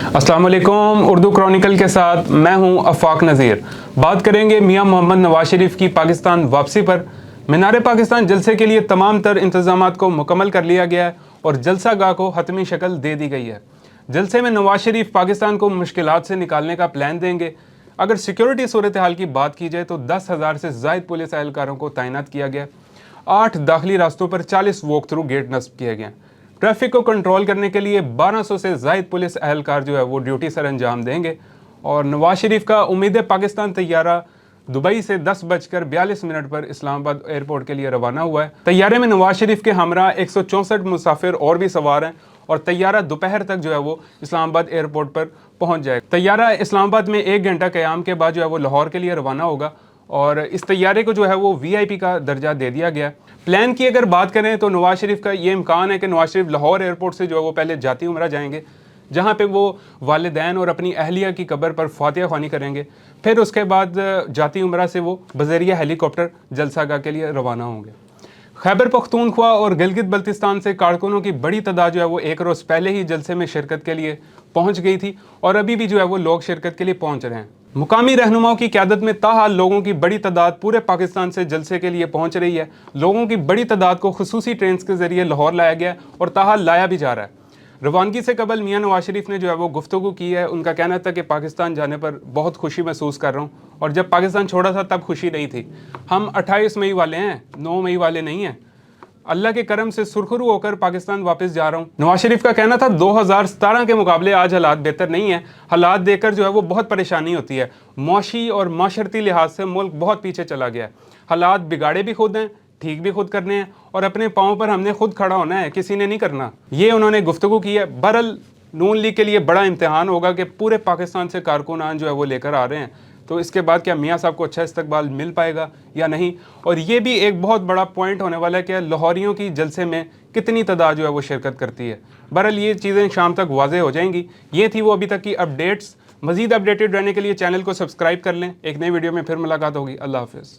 अस्सलाम वालेकुम। उर्दू क्रॉनिकल के साथ मैं हूं अफाक नज़ीर। बात करेंगे मियां मोहम्मद नवाज शरीफ की पाकिस्तान वापसी पर। मीनार पाकिस्तान जलसे के लिए तमाम तर इंतजामात को मुकम्मल कर लिया गया है और जलसा गाह को हतमी शक्ल दे दी गई है। जलसे में नवाज शरीफ पाकिस्तान को मुश्किलात से निकालने का प्लान देंगे। अगर सिक्योरिटी सूरत हाल की बात की जाए तो 10,000 से ज़ायद पुलिस एहलकारों को तैनात किया गया। 8 दाखिली रास्तों पर 40 वॉक थ्रू गेट नस्ब किए गए। ट्रैफिक को कंट्रोल करने के लिए 1200 से ज़ायद पुलिस एहलकार जो है वो ड्यूटी सर अंजाम देंगे। और नवाज शरीफ का उम्मीद पाकिस्तान तैयारा दुबई से 10:42 पर इस्लामाबाद एयरपोर्ट के लिए रवाना हुआ है। तैयारे में नवाज शरीफ के हमरा 164 मुसाफिर और भी सवार हैं और तैयारा दोपहर तक जो है वो इस्लामाबाद एयरपोर्ट पर पहुंच जाएगा। तैयारा इस्लामाबाद में 1 घंटा क़याम के बाद जो है वो लाहौर के लिए रवाना होगा और इस तैयारे को जो है वो VIP का दर्जा दे दिया गया। प्लान की अगर बात करें तो नवाज शरीफ का ये इम्कान है कि नवाज शरीफ लाहौर एयरपोर्ट से जो है वो पहले जाती उम्रा जाएंगे, जहाँ पे वो वालिदैन और अपनी अहलिया की कब्र पर फातिहा ख्वानी करेंगे। फिर उसके बाद जाती उम्रा से वो बज़रिया हेलीकॉप्टर जलसागाह के लिए रवाना होंगे। खैबर पख्तूनख्वा और गिलगित बल्तिस्तान से कारकुनों की बड़ी तादाद जो है वो 1 रोज़ पहले ही जलसे में शिरकत के लिए पहुंच गई थी और अभी भी जो है वो लोग शिरकत के लिए पहुंच रहे हैं। मुकामी रहनुमाओं की क़यादत में ताहाल लोगों की बड़ी तादाद पूरे पाकिस्तान से जलसे के लिए पहुंच रही है। लोगों की बड़ी तादाद को खुसूसी ट्रेन के ज़रिए लाहौर लाया गया और ताहाल लाया भी जा रहा है। रवानगी से कबल मियां नवाज शरीफ ने जो है वो गुफ्तगू की है। उनका कहना था कि पाकिस्तान जाने पर बहुत खुशी महसूस कर रहा हूँ और जब पाकिस्तान छोड़ा था तब खुशी नहीं थी। हम 28 मई वाले हैं, 9 मई वाले नहीं हैं। अल्लाह के करम से सुरखरू होकर पाकिस्तान वापस जा रहा हूँ। नवाज शरीफ का कहना था 2017 के मुकाबले आज हालात बेहतर नहीं है। हालात देखकर जो है वो बहुत परेशानी होती है। मुआशी और माशरती लिहाज से मुल्क बहुत पीछे चला गया है। हालात बिगाड़े भी खुद हैं, ठीक भी खुद करने हैं और अपने पाँव पर हमने खुद खड़ा होना है, किसी ने नहीं करना। ये उन्होंने गुफ्तगू की है। बहरहाल नून लीग के लिए बड़ा इम्तिहान होगा कि पूरे पाकिस्तान से कारकुनान जो है वो लेकर आ रहे हैं, तो इसके बाद क्या मियाँ साहब को अच्छा इस्तकबाल मिल पाएगा या नहीं। और ये भी एक बहुत बड़ा पॉइंट होने वाला है कि लाहौरियों की जलसे में कितनी तादाद जो है वो शिरकत करती है। बहरहाल ये चीज़ें शाम तक वाज़ेह हो जाएंगी। ये थी वो अभी तक की अपडेट्स। मज़ीद अपडेटेड रहने के लिए चैनल को सब्सक्राइब कर लें। एक नई वीडियो में फिर मुलाकात होगी। अल्लाह हाफ़िज़।